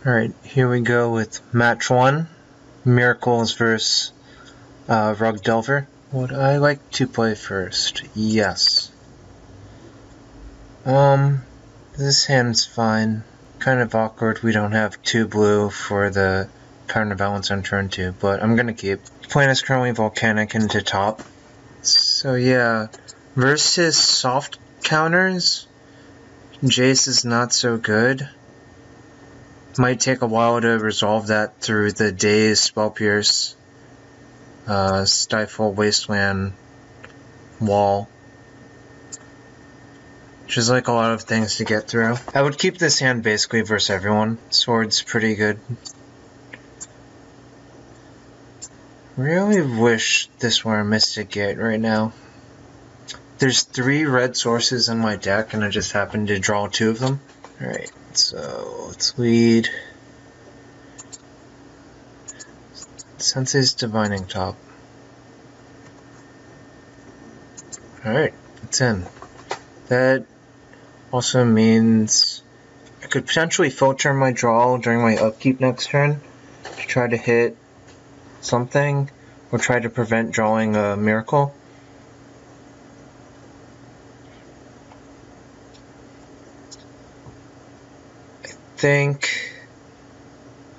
Alright, here we go with match 1. Miracles versus Rug Delver. Would I like to play first? Yes. This hand's fine. Kind of awkward we don't have 2 blue for the Counterbalance on turn 2, but I'm gonna keep. Plan is currently Volcanic into top. So yeah, versus soft counters, Jace is not so good. Might take a while to resolve that through the Daze, Spell Pierce, Stifle, Wasteland, Wall. Which is like a lot of things to get through. I would keep this hand basically versus everyone. Sword's pretty good. Really wish this were a Mystic Gate right now. There's 3 red sources in my deck and I just happened to draw 2 of them. Alright, so let's lead. Sensei's Divining Top. Alright, it's in. That also means I could potentially filter my draw during my upkeep next turn to try to hit something or try to prevent drawing a miracle. I think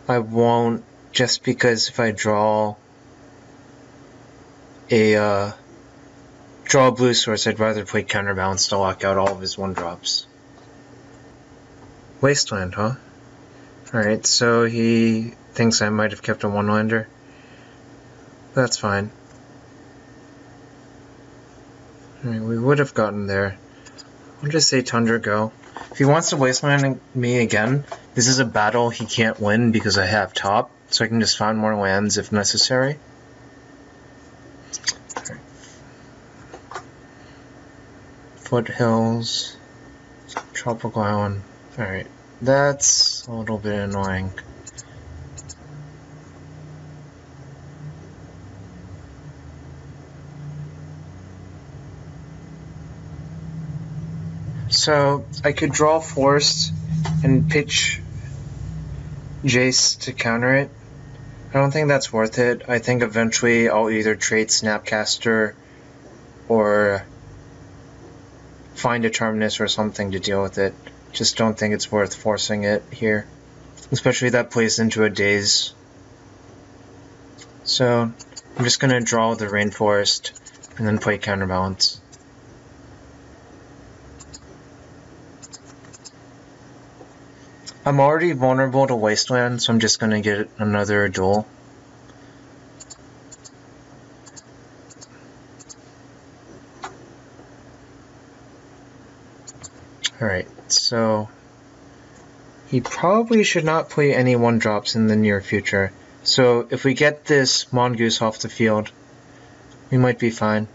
I won't, just because if I draw a blue source, I'd rather play Counterbalance to lock out all of his 1-drops. Wasteland, huh? Alright, so he thinks I might have kept a 1-lander. That's fine. Alright, we would have gotten there. I'll just say Tundra go. If he wants to Wasteland me again, this is a battle he can't win because I have top, so I can just find more lands if necessary. Foothills, Tropical Island. Alright, that's a little bit annoying. So, I could draw Force and pitch Jace to counter it. I don't think that's worth it. I think eventually I'll either trade Snapcaster or find a Terminus or something to deal with it. Just don't think it's worth forcing it here. Especially that plays into a Daze. So, I'm just gonna draw the Rainforest and then play Counterbalance. I'm already vulnerable to Wasteland, so I'm just gonna get another duel. Alright, so he probably should not play any 1-drops in the near future. So if we get this Mongoose off the field, we might be fine.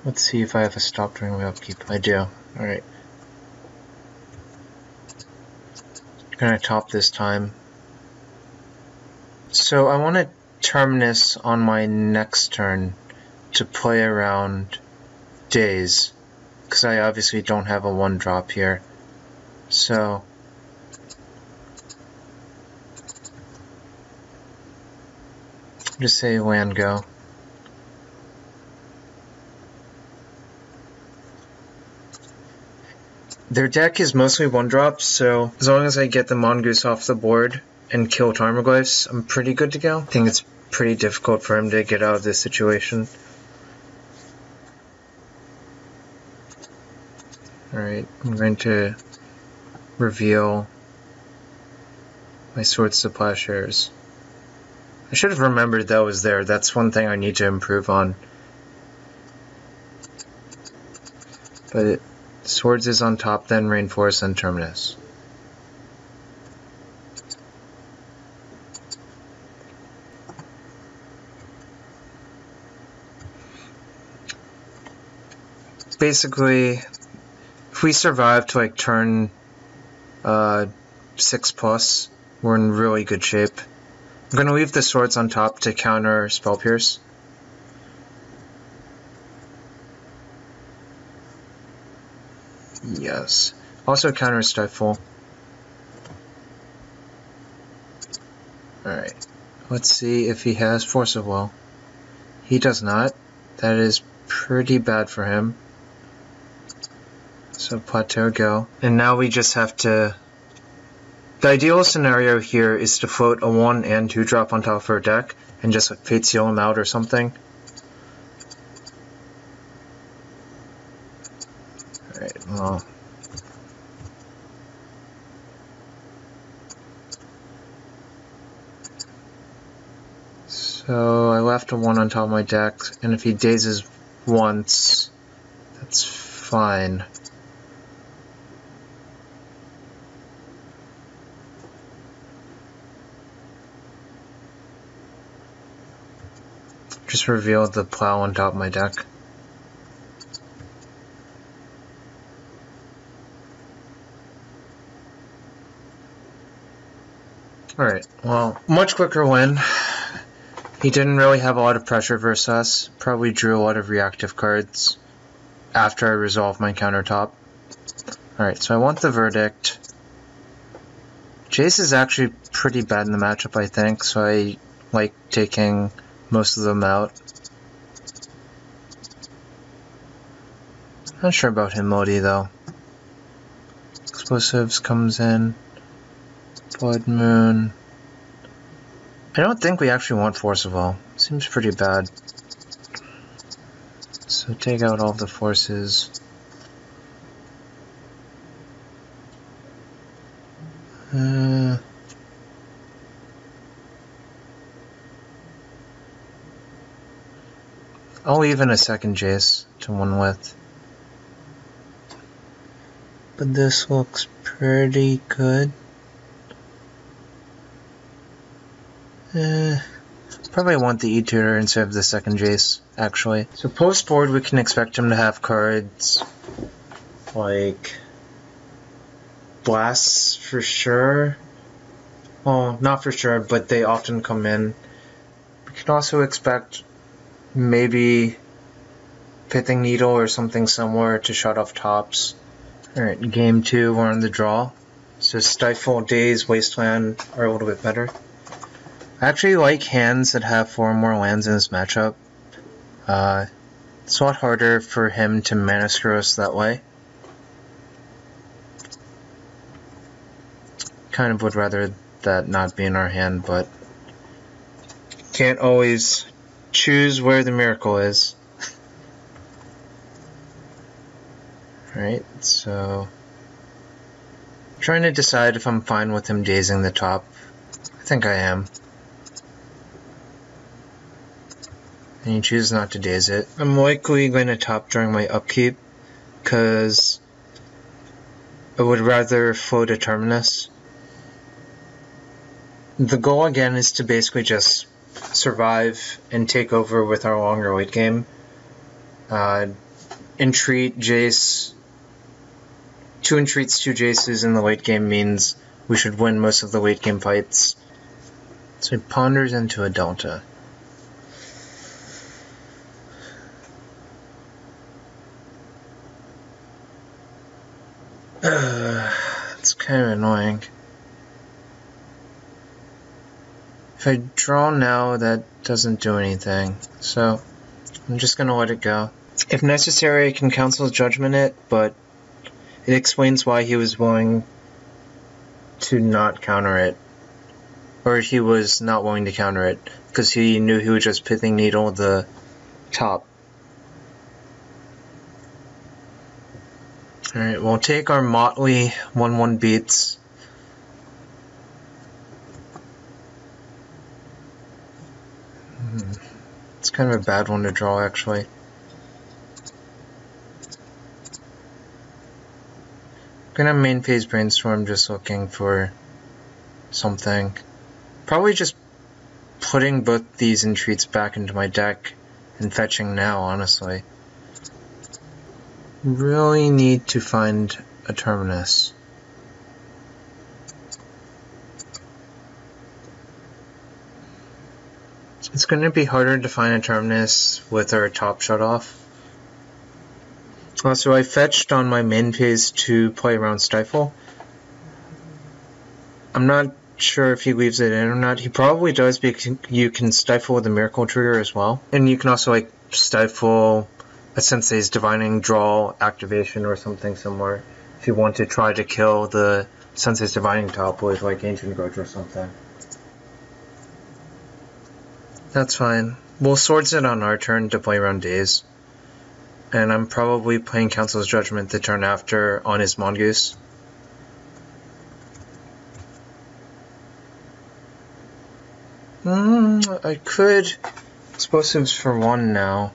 Let's see if I have a stop during my upkeep. I do. Alright. Gonna top this time. So I want to Terminus on my next turn to play around Daze, because I obviously don't have a 1-drop here. So just say land go. Their deck is mostly 1-drops, so as long as I get the Mongoose off the board and kill Tarmogoyfs, I'm pretty good to go. I think it's pretty difficult for him to get out of this situation. Alright, I'm going to reveal my Swords to Plowshares. I should have remembered that was there. That's one thing I need to improve on. But Swords is on top, then Rainforest, and Terminus. Basically, if we survive to like turn 6+, we're in really good shape. I'm going to leave the Swords on top to counter Spell Pierce. Yes. Also counter Stifle. Alright, let's see if he has Force of Will. He does not. That is pretty bad for him. So Plateau go. And now we just have to... The ideal scenario here is to float a 1 and 2 drop on top of our deck and just like Fate Seal him out or something. Alright, well... So I left a 1 on top of my deck, and if he dazes once, that's fine. Just revealed the plow on top of my deck. Alright, well, much quicker win. He didn't really have a lot of pressure versus us. Probably drew a lot of reactive cards after I resolved my countertop. Alright, so I want the Verdict. Jace is actually pretty bad in the matchup, I think, so I like taking most of them out. Not sure about him, Modi, though. Explosives comes in. Blood Moon. I don't think we actually want Force of Will. Seems pretty bad. So take out all the forces. I'll leave in a second Jace to 1 with. But this looks pretty good. Probably want the E-Tutor instead of the second Jace, actually. So post-board we can expect him to have cards like Blasts for sure. Well, not for sure, but they often come in. We can also expect maybe Pithing Needle or something similar to shut off tops. Alright, game 2, we're on the draw. So Stifle, Daze, Wasteland are a little bit better. I actually like hands that have 4 more lands in this matchup. It's a lot harder for him to mana screw us that way. Kind of would rather that not be in our hand, but can't always choose where the miracle is. Alright, so trying to decide if I'm fine with him dazing the top. I think I am. And he chooses not to daze it. I'm likely going to top during my upkeep, because I would rather float a Terminus. The goal again is to basically just survive and take over with our longer late game. Entreat, Jace, 2 Entreats, 2 Jaces in the late game means we should win most of the late game fights. So he ponders into a Delta. It's kind of annoying. If I draw now, that doesn't do anything, so I'm just gonna let it go. If necessary, I can Council's Judgment it, but it explains why he was willing to not counter it. Or he was not willing to counter it, because he knew he would just Pithing Needle the top. Alright, we'll take our motley 1-1 beats. It's kind of a bad one to draw, actually. Gonna main phase Brainstorm, just looking for something. Probably just putting both these Entreats back into my deck and fetching now, honestly. Really need to find a Terminus. It's going to be harder to find a Terminus with our top shut off. So I fetched on my main phase to play around Stifle. I'm not sure if he leaves it in or not. He probably does, because you can Stifle with a Miracle Trigger as well. And you can also like Stifle a Sensei's Divining Draw activation or something similar if you want to try to kill the Sensei's Divining top with like Ancient Grudge or something. That's fine. We'll Swords it on our turn to play around Daze. And I'm probably playing Council's Judgment the turn after on his Mongoose. I could Explosives for 1 now.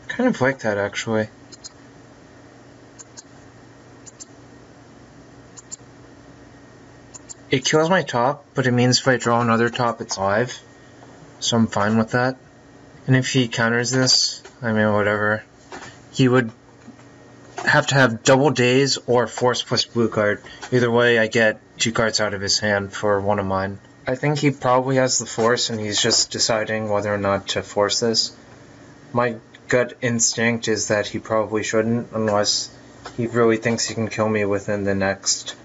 Kind of like that, actually. It kills my top, but it means if I draw another top, it's live. So I'm fine with that. And if he counters this, I mean, whatever. He would have to have double Daze or Force plus blue card. Either way, I get 2 cards out of his hand for 1 of mine. I think he probably has the Force, and he's just deciding whether or not to force this. My gut instinct is that he probably shouldn't, unless he really thinks he can kill me within the next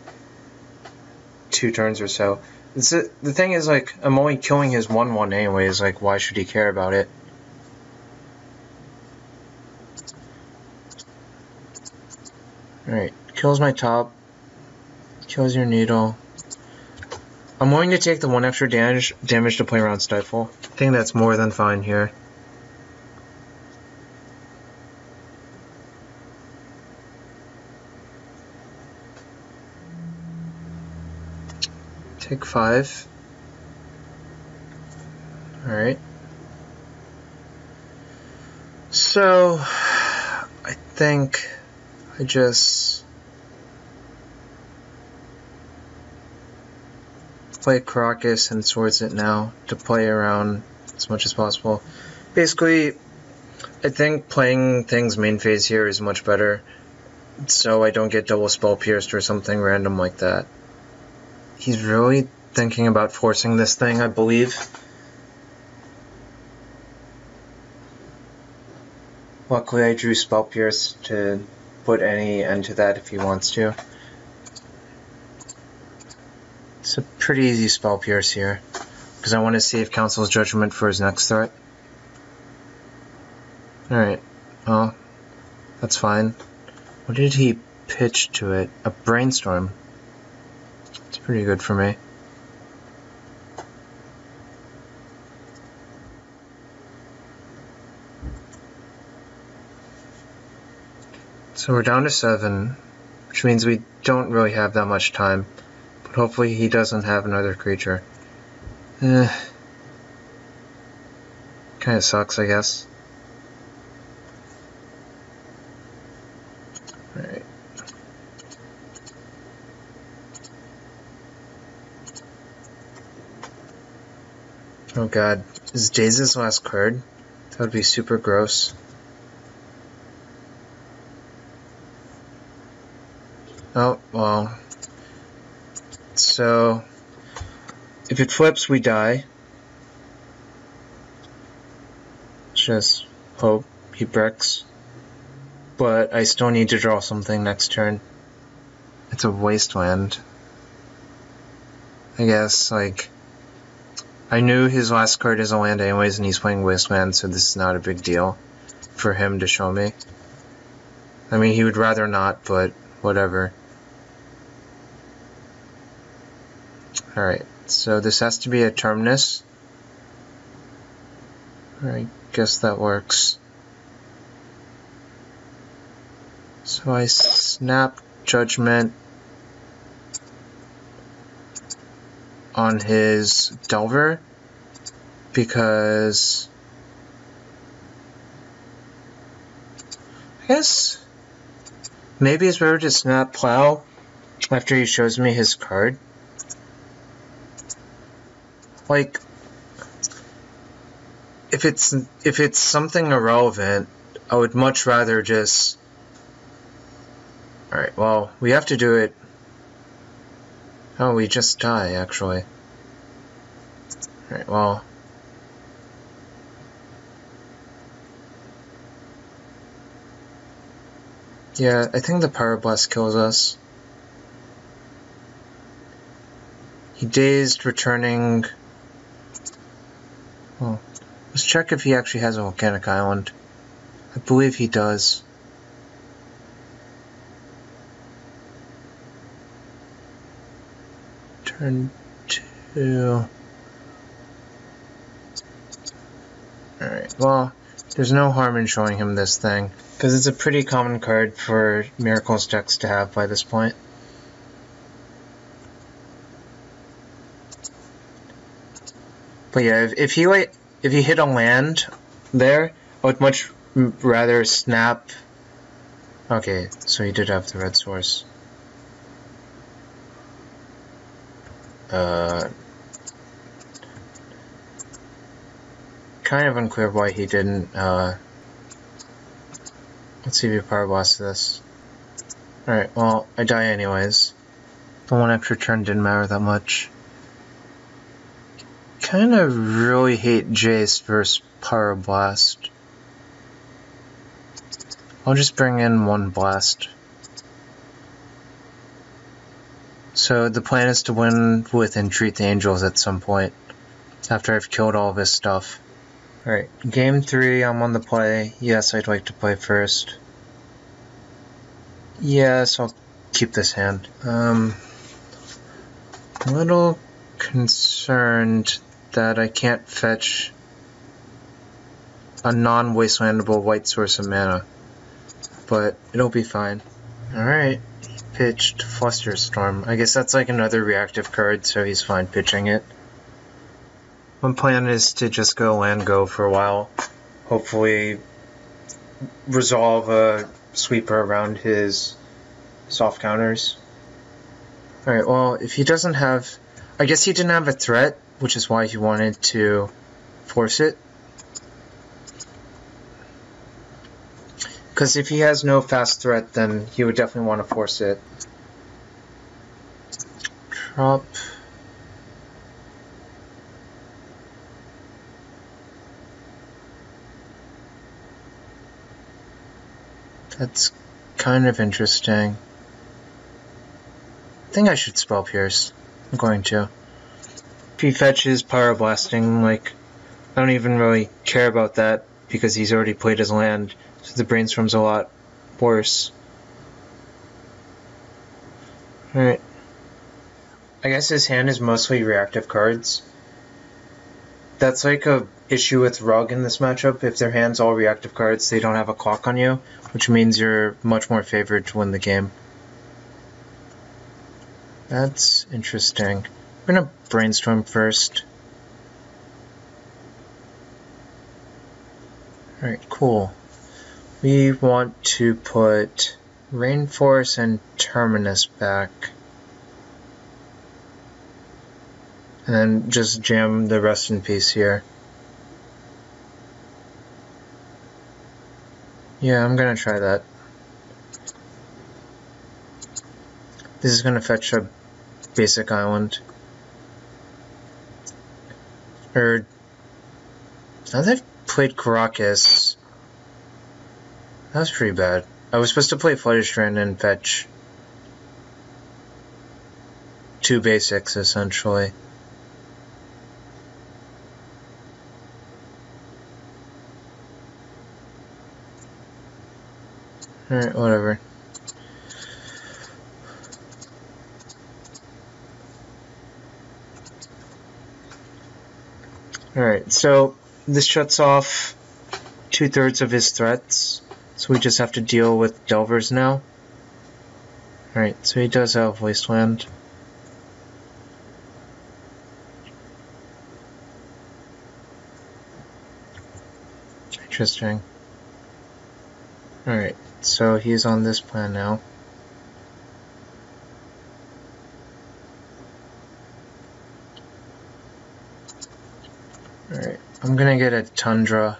2 turns or so. The thing is, like, I'm only killing his 1/1 anyways, like, why should he care about it? Alright, kills my top, kills your needle. I'm willing to take the 1 extra damage to play around Stifle. I think that's more than fine here. Take 5. Alright. So, I think I just play Karakas and Swords it now to play around as much as possible. Basically, I think playing things main phase here is much better, so I don't get double Spell Pierced or something random like that. He's really thinking about forcing this thing, I believe. Luckily I drew Spell Pierce to put any end to that if he wants to. It's a pretty easy Spell Pierce here, because I want to save Council's Judgment for his next threat. Alright, well, that's fine. What did he pitch to it? A Brainstorm. It's pretty good for me. So we're down to 7, which means we don't really have that much time. But hopefully he doesn't have another creature. Kinda sucks, I guess. Alright. Oh god, is Jace's last card? That would be super gross. Oh, well. So, if it flips, we die. Just hope he bricks. But I still need to draw something next turn. It's a wasteland. I guess, like, I knew his last card is a land anyways, and he's playing wasteland, so this is not a big deal for him to show me. I mean, he would rather not, but whatever. Alright, so this has to be a Terminus. I guess that works. So I snap Judgment on his Delver, because I guess maybe it's better to snap Plow after he shows me his card. Like, if it's something irrelevant, I would much rather just... Alright, well, we have to do it. Oh, we just die, actually. Alright, well... Yeah, I think the Pyroblast kills us. He dazed, returning... Oh, let's check if he actually has a Volcanic Island. I believe he does. Turn 2... Alright, well, there's no harm in showing him this thing, because it's a pretty common card for Miracles decks to have by this point. But yeah, if he hit a land there, I would much rather snap... Okay, so he did have the red source. Kind of unclear why he didn't, let's see if he Pyroblast this. Alright, well, I die anyways. The one extra turn didn't matter that much. Kinda really hate Jace versus Pyroblast. I'll just bring in one blast. So the plan is to win with Entreat the Angels at some point, after I've killed all of his stuff. Alright, game 3, I'm on the play. Yes, I'd like to play first. Yes, I'll keep this hand. A little concerned that I can't fetch a non-wastelandable white source of mana, but it'll be fine. Alright, he pitched Flusterstorm. I guess that's like another reactive card, so he's fine pitching it. My plan is to just go land go for a while, hopefully resolve a sweeper around his soft counters. Alright, well, if he doesn't have... I guess he didn't have a threat, which is why he wanted to force it. Because if he has no fast threat, then he would definitely want to force it. Drop... That's kind of interesting. I think I should Spell Pierce. I'm going to. If he fetches Pyroblasting, like, I don't even really care about that because he's already played his land, so the Brainstorm's a lot worse. Alright. I guess his hand is mostly reactive cards. That's like a issue with Rug in this matchup. If their hand's all reactive cards, they don't have a clock on you, which means you're much more favored to win the game. That's interesting. We're gonna Brainstorm first. Alright, cool. We want to put Rainforest and Terminus back. And then just jam the Rest in Peace here. Yeah, I'm gonna try that. This is gonna fetch a basic island. Now that I've played Karakas, that was pretty bad. I was supposed to play Flooded Strand and fetch 2 basics, essentially. Alright, whatever. Alright, so this shuts off 2/3 of his threats, so we just have to deal with Delvers now. Alright, so he does have Wasteland. Interesting. Alright, so he's on this plan now. Alright, I'm gonna get a Tundra.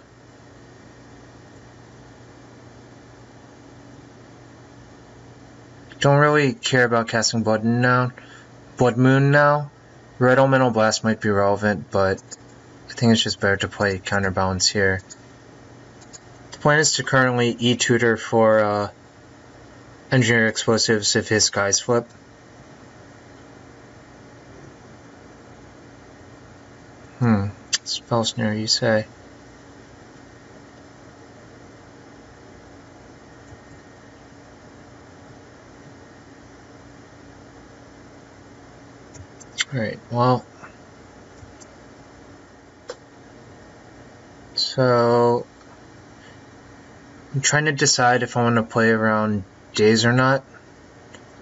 Don't really care about casting Blood Moon now. Red Elemental Blast might be relevant, but I think it's just better to play Counterbalance here. The plan is to currently E-Tutor for engineer explosives if his guys flip. Spell snare, you say? Alright, well. So I'm trying to decide if I want to play around days or not.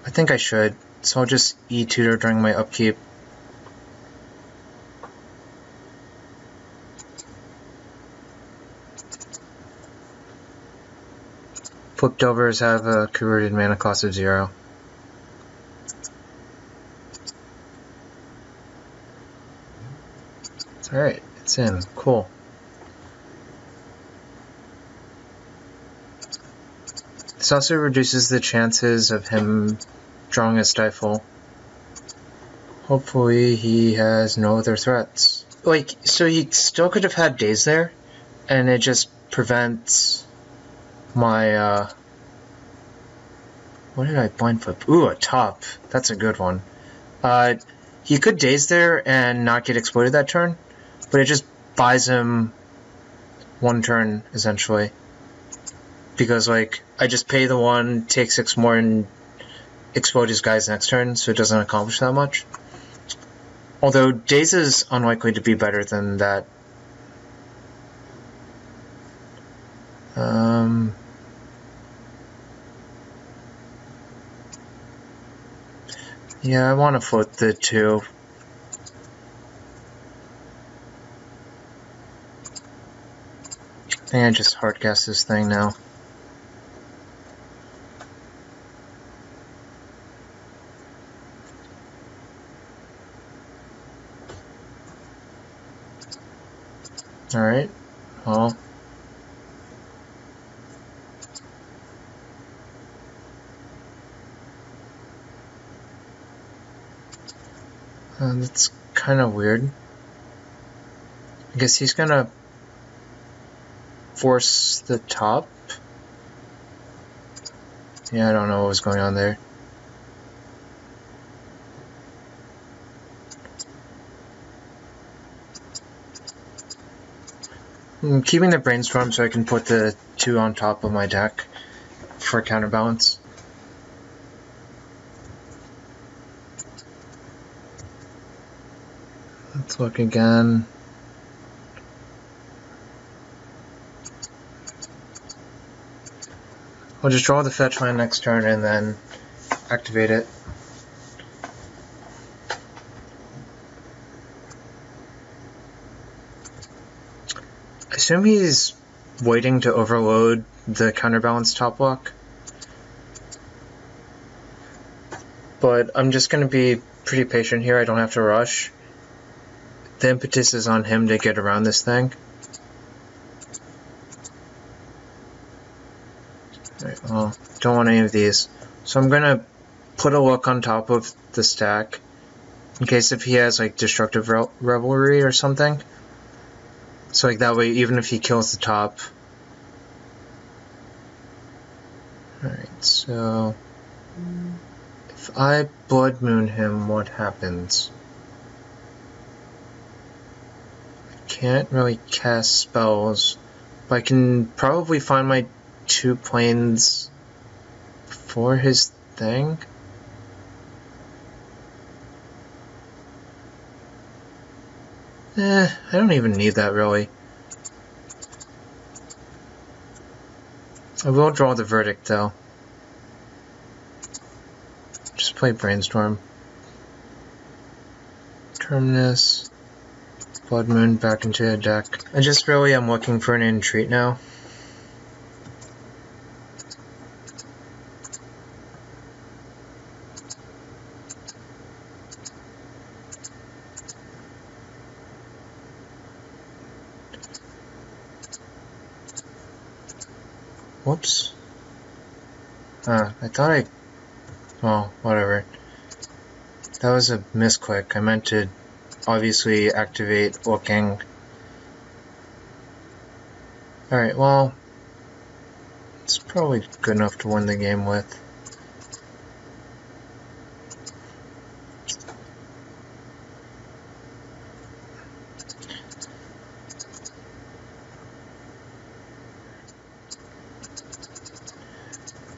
I think I should, so I'll just E-tutor during my upkeep. Flipped overs have a converted mana cost of 0. Alright, it's in. Cool. This also reduces the chances of him drawing a Stifle. Hopefully he has no other threats. Like, so he still could have had days there, and it just prevents my, what did I blind flip? Ooh, a top. That's a good one. He could daze there and not get exploited that turn, but it just buys him one turn, essentially. Because, like, I just pay the 1, take 6 more, and explode his guys next turn, so it doesn't accomplish that much. Although, daze is unlikely to be better than that. Yeah, I want to float the 2. I think I just hardcast this thing now. Alright, well. That's kind of weird. I guess he's gonna force the top. Yeah, I don't know what was going on there. I'm keeping the Brainstorm so I can put the 2 on top of my deck for Counterbalance. Let's look again. I'll just draw the fetch land next turn and then activate it. I assume he's waiting to overload the Counterbalance top block. But I'm just going to be pretty patient here, I don't have to rush. The impetus is on him to get around this thing. Alright, well, don't want any of these. So I'm gonna put a look on top of the stack, in case if he has, like, Destructive Revelry or something. So, like, that way, even if he kills the top. Alright, so if I Blood Moon him, what happens? Can't really cast spells, but I can probably find my 2 planes for his thing. I don't even need that really. I will draw the Verdict though. Just play Brainstorm. Terminus. Blood Moon back into the deck. I just really am looking for an Entreat now. Whoops. I thought well, whatever. That was a misclick. I meant to obviously activate looking. Alright, well, it's probably good enough to win the game with.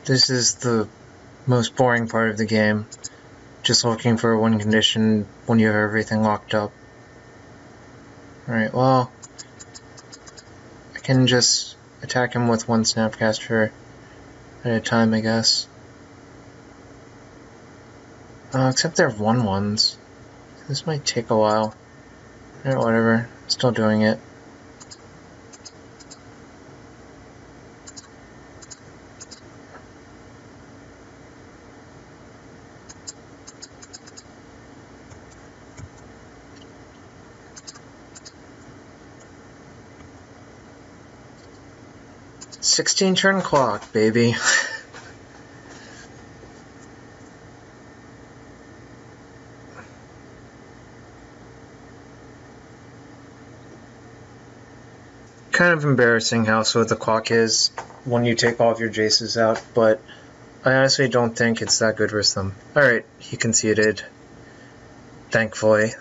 This is the most boring part of the game. Just looking for one condition when you have everything locked up. Alright, well, I can just attack him with one Snapcaster at a time, I guess. Except they're 1/1s. This might take a while. Alright, whatever. Still doing it. "16-turn clock, baby." Kind of embarrassing how slow the clock is when you take all of your Jaces out, but I honestly don't think it's that good versus them. Alright, he conceded. Thankfully.